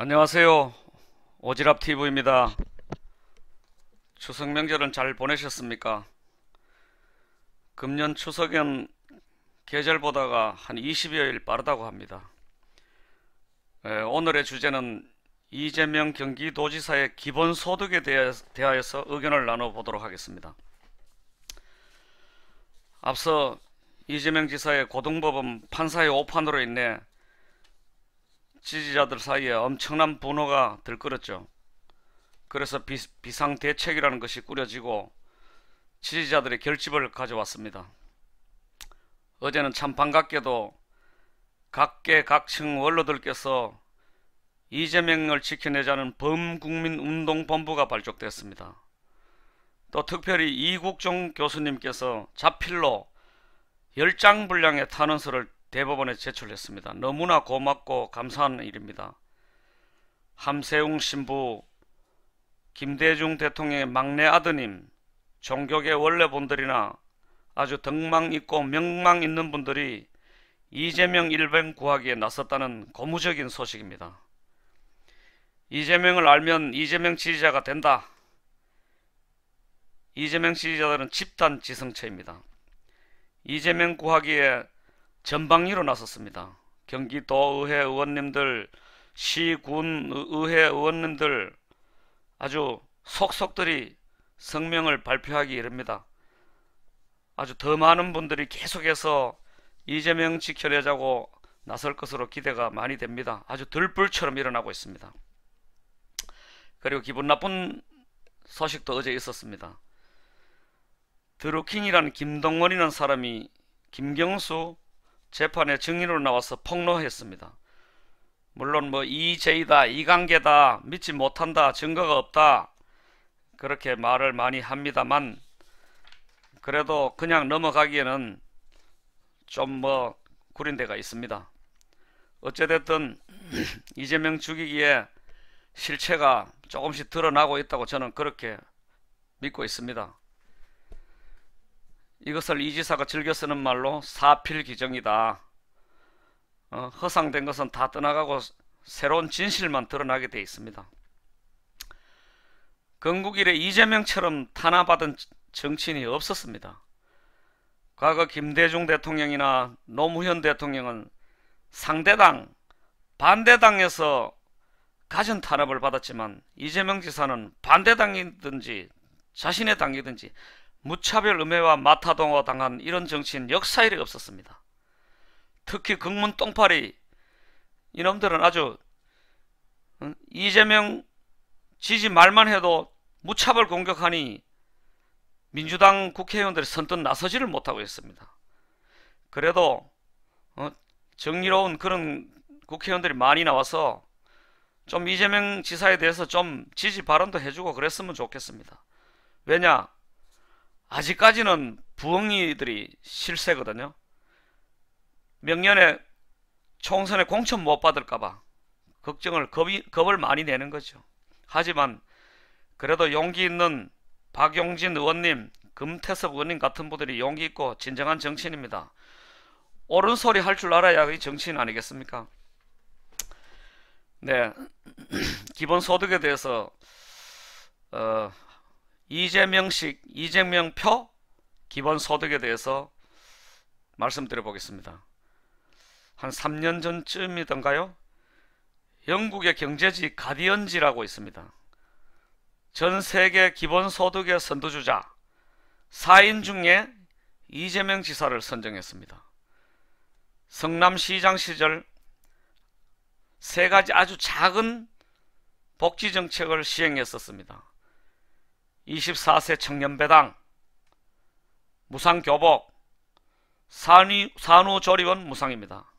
안녕하세요. 오지랖TV입니다. 추석 명절은 잘 보내셨습니까? 금년 추석은 계절보다가 한 20여일 빠르다고 합니다. 오늘의 주제는 이재명 경기도지사의 기본소득에 대하여서 의견을 나눠보도록 하겠습니다. 앞서 이재명 지사의 고등법원 판사의 오판으로 인해 지지자들 사이에 엄청난 분노가 들끓었죠. 그래서 비상대책이라는 것이 꾸려지고 지지자들의 결집을 가져왔습니다. 어제는 참 반갑게도 각계 각층 원로들께서 이재명을 지켜내자는 범국민운동본부가 발족됐습니다. 또 특별히 이국종 교수님께서 자필로 10장 분량의 탄원서를 대법원에 제출했습니다. 너무나 고맙고 감사한 일입니다. 함세웅 신부, 김대중 대통령의 막내 아드님, 종교계 원래분들이나 아주 덕망 있고 명망 있는 분들이 이재명 일병 구하기에 나섰다는 고무적인 소식입니다. 이재명을 알면 이재명 지지자가 된다. 이재명 지지자들은 집단 지성체입니다. 이재명 구하기에 전방위로 나섰습니다. 경기도의회 의원님들, 시군 의회 의원님들 아주 속속들이 성명을 발표하기 이릅니다. 아주 더 많은 분들이 계속해서 이재명 지켜내자고 나설 것으로 기대가 많이 됩니다. 아주 들불처럼 일어나고 있습니다. 그리고 기분 나쁜 소식도 어제 있었습니다. 드루킹이라는 김동원이라는 사람이 김경수 재판에 증인으로 나와서 폭로했습니다. 물론 이재이다, 이관계다, 믿지 못한다, 증거가 없다 그렇게 말을 많이 합니다만 그래도 그냥 넘어가기에는 좀 구린 데가 있습니다. 어찌됐든 이재명 죽이기에 실체가 조금씩 드러나고 있다고 저는 그렇게 믿고 있습니다. 이것을 이 지사가 즐겨 쓰는 말로 사필기정이다. 허상된 것은 다 떠나가고 새로운 진실만 드러나게 되어 있습니다. 건국 이래 이재명처럼 탄압받은 정치인이 없었습니다. 과거 김대중 대통령이나 노무현 대통령은 상대당, 반대당에서 가진 탄압을 받았지만 이재명 지사는 반대당이든지 자신의 당이든지 무차별 음해와 마타동어 당한 이런 정치인 역사 이래 없었습니다. 특히 극문 똥파리 이놈들은 아주 이재명 지지 말만 해도 무차별 공격하니 민주당 국회의원들이 선뜻 나서지를 못하고 있습니다. 그래도 정의로운 그런 국회의원들이 많이 나와서 좀 이재명 지사에 대해서 좀 지지 발언도 해주고 그랬으면 좋겠습니다. 왜냐? 아직까지는 부엉이들이 실세거든요. 명년에 총선에 공천 못 받을까봐 겁을 많이 내는 거죠. 하지만 그래도 용기 있는 박용진 의원님, 금태섭 의원님 같은 분들이 용기 있고 진정한 정치인입니다. 옳은 소리 할 줄 알아야 이 정치인 아니겠습니까? 네, 기본소득에 대해서 이재명식, 이재명표 기본소득에 대해서 말씀드려 보겠습니다. 한 3년 전쯤이던가요? 영국의 경제지 가디언지라고 있습니다. 전 세계 기본소득의 선두주자 4인 중에 이재명 지사를 선정했습니다. 성남시장 시절 3가지 아주 작은 복지정책을 시행했었습니다. 24세 청년배당, 무상교복, 산후조리원 무상입니다.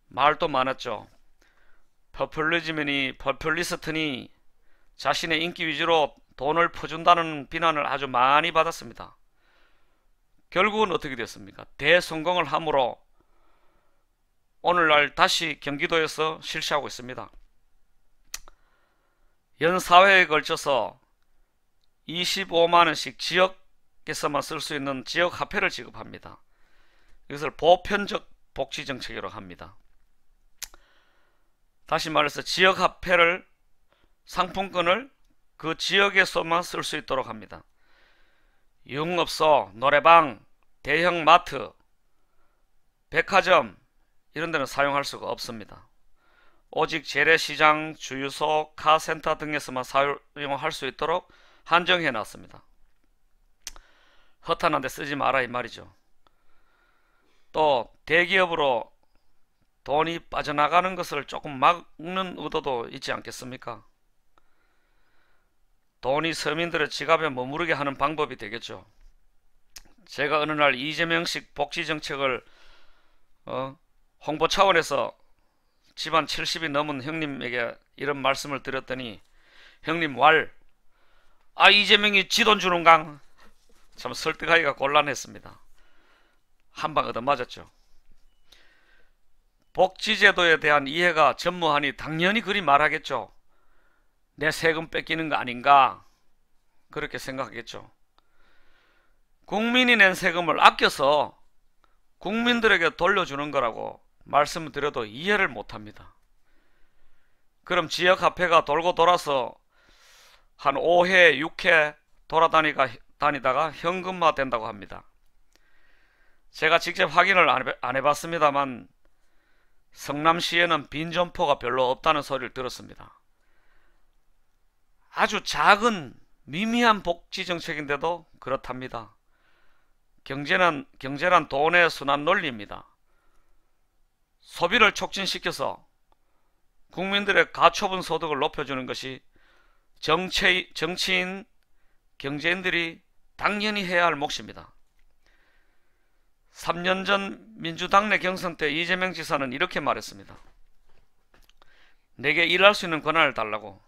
말도 많았죠. 퍼퓰리스트니 자신의 인기 위주로 돈을 퍼준다는 비난을 아주 많이 받았습니다. 결국은 어떻게 됐습니까? 대성공을 함으로 오늘날 다시 경기도에서 실시하고 있습니다. 연 4회에 걸쳐서 25만원씩 지역에서만 쓸 수 있는 지역 화폐를 지급합니다. 이것을 보편적 복지정책이라고 합니다. 다시 말해서 지역화폐를, 상품권을 그 지역에서만 쓸 수 있도록 합니다. 유흥업소, 노래방, 대형 마트, 백화점 이런 데는 사용할 수가 없습니다. 오직 재래시장, 주유소, 카센터 등에서만 사용할 수 있도록 한정해 놨습니다. 허탄한데 쓰지 마라 이 말이죠. 또 대기업으로 돈이 빠져나가는 것을 조금 막는 의도도 있지 않겠습니까? 돈이 서민들의 지갑에 머무르게 하는 방법이 되겠죠. 제가 어느 날 이재명식 복지정책을 홍보 차원에서 집안 70이 넘은 형님에게 이런 말씀을 드렸더니 형님 이재명이 지 돈 주는강? 참 설득하기가 곤란했습니다. 한 방 얻어맞았죠. 복지제도에 대한 이해가 전무하니 당연히 그리 말하겠죠. 내 세금 뺏기는 거 아닌가 그렇게 생각하겠죠. 국민이 낸 세금을 아껴서 국민들에게 돌려주는 거라고 말씀을 드려도 이해를 못합니다. 그럼 지역화폐가 돌고 돌아서 한 5회 6회 돌아다니다가 현금화 된다고 합니다. 제가 직접 확인을 안 해봤습니다만 성남시에는 빈 점포가 별로 없다는 소리를 들었습니다. 아주 작은 미미한 복지 정책인데도 그렇답니다. 경제란 돈의 순환 논리입니다. 소비를 촉진시켜서 국민들의 가처분 소득을 높여주는 것이 정치인, 경제인들이 당연히 해야 할 몫입니다. 3년 전 민주당 내 경선 때 이재명 지사는 이렇게 말했습니다. 내게 일할 수 있는 권한을 달라고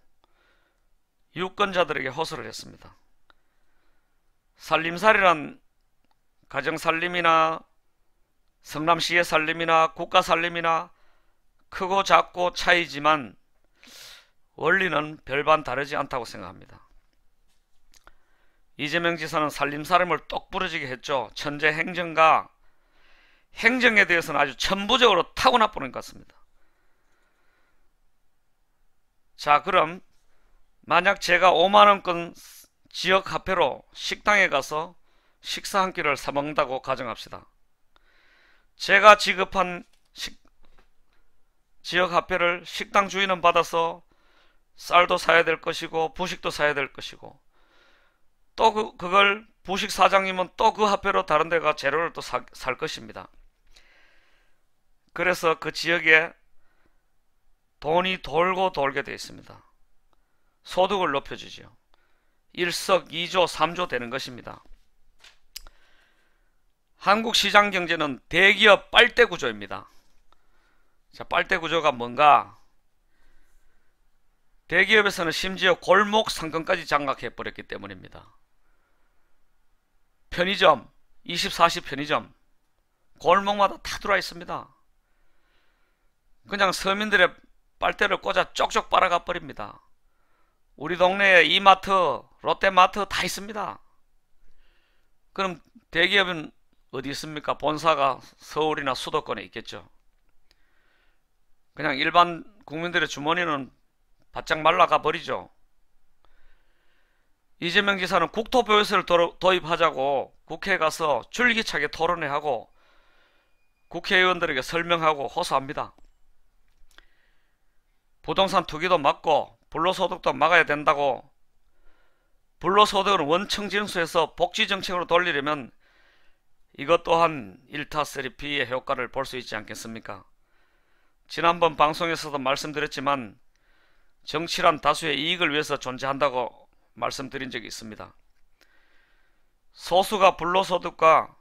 유권자들에게 호소를 했습니다. 살림살이란 가정살림이나 성남시의 살림이나 국가살림이나 크고 작고 차이지만 원리는 별반 다르지 않다고 생각합니다. 이재명 지사는 살림살림을 똑 부러지게 했죠. 천재 행정가, 행정에 대해서는 아주 천부적으로 타고나 보는 것 같습니다. 자, 그럼 만약 제가 5만원권 지역화폐로 식당에 가서 식사 한 끼를 사 먹는다고 가정합시다. 제가 지급한 지역화폐를 식당 주인은 받아서 쌀도 사야 될 것이고 부식도 사야 될 것이고 또 그걸 부식 사장님은 또 그 화폐로 다른 데가 재료를 또 살 것입니다. 그래서 그 지역에 돈이 돌고 돌게 되어 있습니다. 소득을 높여주죠. 일석이조 3조 되는 것입니다. 한국 시장 경제는 대기업 빨대 구조입니다. 자, 빨대 구조가 뭔가? 대기업에서는 심지어 골목 상권까지 장악해 버렸기 때문입니다. 편의점, 24시 편의점, 골목마다 다 들어와 있습니다. 그냥 서민들의 빨대를 꽂아 쪽쪽 빨아가 버립니다. 우리 동네에 이마트, 롯데마트 다 있습니다. 그럼 대기업은 어디 있습니까? 본사가 서울이나 수도권에 있겠죠. 그냥 일반 국민들의 주머니는 바짝 말라가 버리죠. 이재명 지사는 국토보유세를 도입하자고 국회에 가서 줄기차게 토론회하고 국회의원들에게 설명하고 호소합니다. 부동산 투기도 막고 불로소득도 막아야 된다고. 불로소득은 원청징수해서 복지정책으로 돌리려면 이것 또한 1타3P의 효과를 볼 수 있지 않겠습니까? 지난번 방송에서도 말씀드렸지만 정치란 다수의 이익을 위해서 존재한다고 말씀드린 적이 있습니다. 소수가 불로소득과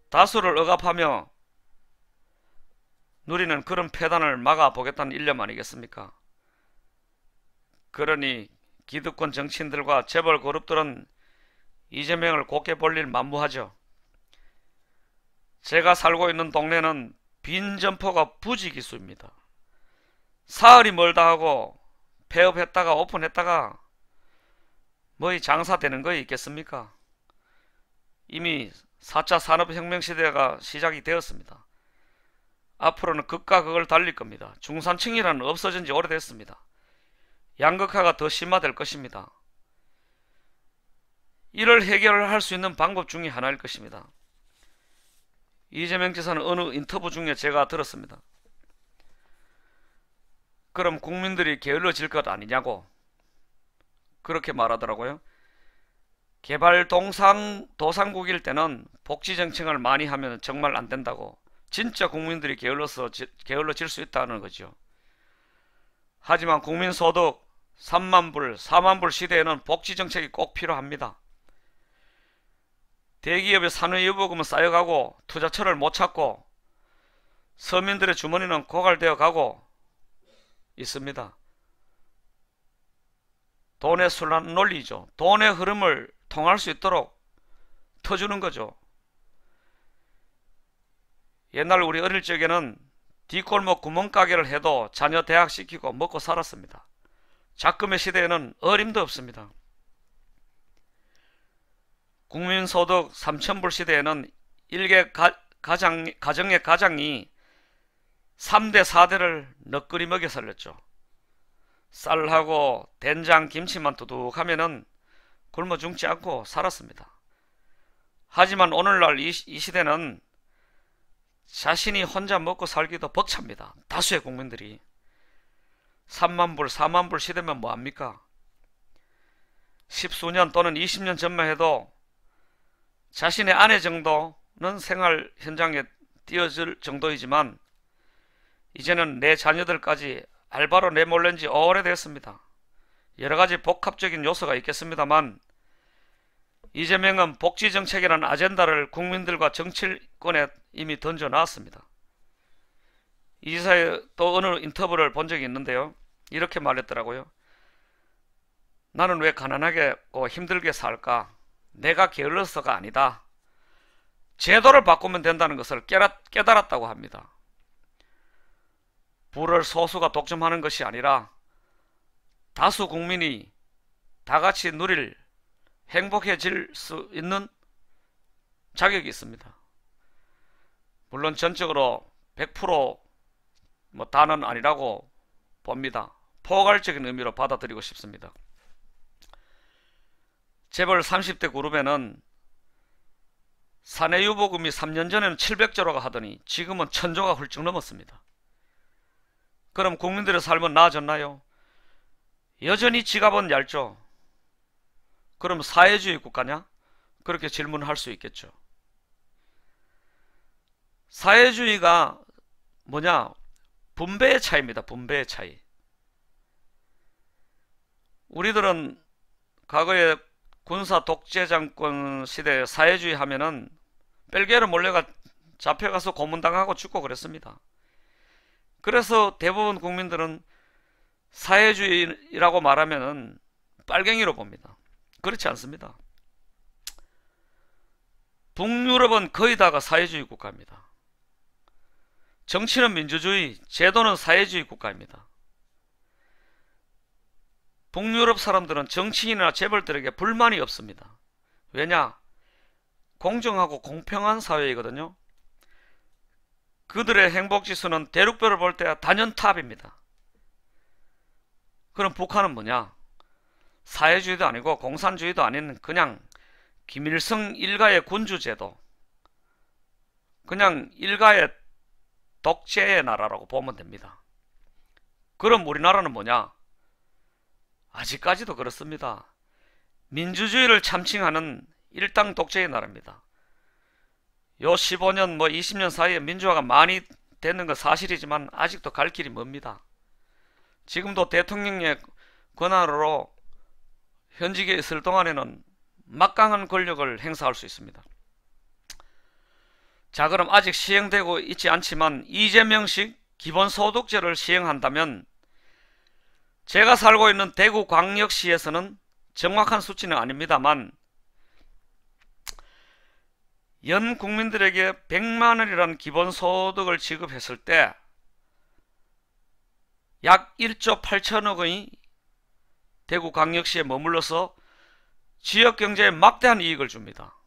다수를 억압하며 누리는 그런 폐단을 막아보겠다는 일념 아니겠습니까? 그러니 기득권 정치인들과 재벌 그룹들은 이재명을 곱게 볼 일 만무하죠. 제가 살고 있는 동네는 빈 점포가 부지기수입니다. 사흘이 멀다 하고 폐업했다가 오픈했다가 뭐이 장사되는 거 있겠습니까? 이미 4차 산업혁명 시대가 시작이 되었습니다. 앞으로는 극과 극을 달릴 겁니다. 중산층이라는 없어진 지 오래됐습니다. 양극화가 더 심화될 것입니다. 이를 해결할 수 있는 방법 중에 하나일 것입니다. 이재명 지사는 어느 인터뷰 중에 제가 들었습니다. 그럼 국민들이 게을러질 것 아니냐고 그렇게 말하더라고요. 개발도상국일 때는 복지정책을 많이 하면 정말 안 된다고, 진짜 국민들이 게을러질 수 있다는 거죠. 하지만 국민소득 3만불, 4만불 시대에는 복지정책이 꼭 필요합니다. 대기업의 산후유보금은 쌓여가고 투자처를 못 찾고 서민들의 주머니는 고갈되어 가고 있습니다. 돈의 순환 논리죠. 돈의 흐름을 통할 수 있도록 터주는 거죠. 옛날 우리 어릴 적에는 뒷골목 구멍가게를 해도 자녀 대학 시키고 먹고 살았습니다. 작금의 시대에는 어림도 없습니다. 국민소득 3,000불 시대에는 일개 가정의 가장이 3대 4대를 넋그리 먹여 살렸죠. 쌀하고 된장, 김치만 두둑하면은 굶어 죽지 않고 살았습니다. 하지만 오늘날 이 시대는 자신이 혼자 먹고 살기도 벅찹니다. 다수의 국민들이. 3만불, 4만불 시대면 뭐합니까? 10수년 또는 20년 전만 해도 자신의 아내 정도는 생활 현장에 뛰어들 정도이지만 이제는 내 자녀들까지 알바로 내몰린 지 오래됐습니다. 여러가지 복합적인 요소가 있겠습니다만 이재명은 복지정책이라는 아젠다를 국민들과 정치권에 이미 던져놨습니다. 이 지사의 또 어느 인터뷰를 본 적이 있는데요. 이렇게 말했더라고요. 나는 왜 가난하게 힘들게 살까? 내가 게을러서가 아니다. 제도를 바꾸면 된다는 것을 깨달았다고 합니다. 부를 소수가 독점하는 것이 아니라 다수 국민이 다같이 누릴 행복해질 수 있는 자격이 있습니다. 물론 전적으로 100% 다는 아니라고 봅니다. 포괄적인 의미로 받아들이고 싶습니다. 재벌 30대 그룹에는 사내유보금이 3년 전에는 700조라고 하더니 지금은 1000조가 훌쩍 넘었습니다. 그럼 국민들의 삶은 나아졌나요? 여전히 지갑은 얇죠. 그럼 사회주의 국가냐? 그렇게 질문할 수 있겠죠. 사회주의가 뭐냐? 분배의 차이입니다. 분배의 차이. 우리들은 과거에 군사 독재 정권 시대 사회주의 하면은 벨기에로 몰려가 잡혀가서 고문당하고 죽고 그랬습니다. 그래서 대부분 국민들은 사회주의라고 말하면은 빨갱이로 봅니다. 그렇지 않습니다. 북유럽은 거의 다가 사회주의 국가입니다. 정치는 민주주의, 제도는 사회주의 국가입니다. 북유럽 사람들은 정치인이나 재벌들에게 불만이 없습니다. 왜냐? 공정하고 공평한 사회이거든요. 그들의 행복지수는 대륙별을 볼 때 단연탑입니다. 그럼 북한은 뭐냐? 사회주의도 아니고 공산주의도 아닌 그냥 김일성 일가의 군주제도, 그냥 일가의 독재의 나라라고 보면 됩니다. 그럼 우리나라는 뭐냐? 아직까지도 그렇습니다. 민주주의를 참칭하는 일당 독재의 나라입니다. 요 15년 20년 사이에 민주화가 많이 되는 건 사실이지만 아직도 갈 길이 멉니다. 지금도 대통령의 권한으로 현직에 있을 동안에는 막강한 권력을 행사할 수 있습니다. 자, 그럼 아직 시행되고 있지 않지만 이재명식 기본소득제를 시행한다면 제가 살고 있는 대구광역시에서는 정확한 수치는 아닙니다만 연 국민들에게 100만원이라는 기본소득을 지급했을 때 약 1조 8천억 원이 대구광역시에 머물러서 지역경제에 막대한 이익을 줍니다.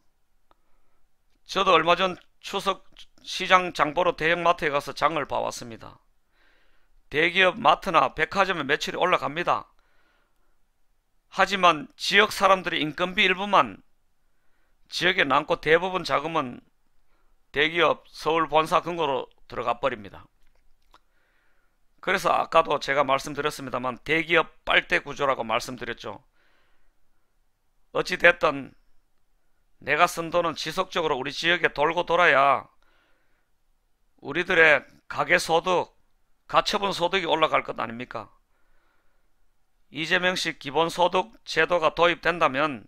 저도 얼마 전 추석 시장 장 보러 대형마트에 가서 장을 봐왔습니다. 대기업 마트나 백화점에 매출이 올라갑니다. 하지만 지역 사람들의 인건비 일부만 지역에 남고 대부분 자금은 대기업 서울 본사 근거로 들어가 버립니다. 그래서 아까도 제가 말씀드렸습니다만 대기업 빨대 구조라고 말씀드렸죠. 어찌됐든 내가 쓴 돈은 지속적으로 우리 지역에 돌고 돌아야 우리들의 가계소득, 가처분 소득이 올라갈 것 아닙니까? 이재명식 기본소득 제도가 도입된다면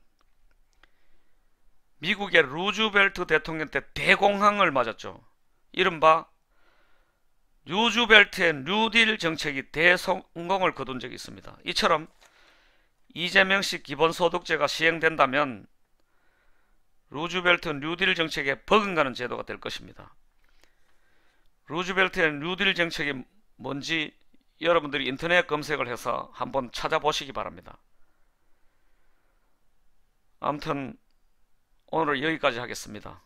미국의 루즈벨트 대통령 때 대공황을 맞았죠. 이른바 루즈벨트의 뉴딜 정책이 대성공을 거둔 적이 있습니다. 이처럼 이재명식 기본소득제가 시행된다면 루즈벨트 뉴딜 정책에 버금가는 제도가 될 것입니다. 루즈벨트의 뉴딜 정책이 뭔지 여러분들이 인터넷 검색을 해서 한번 찾아보시기 바랍니다. 아무튼 오늘 여기까지 하겠습니다.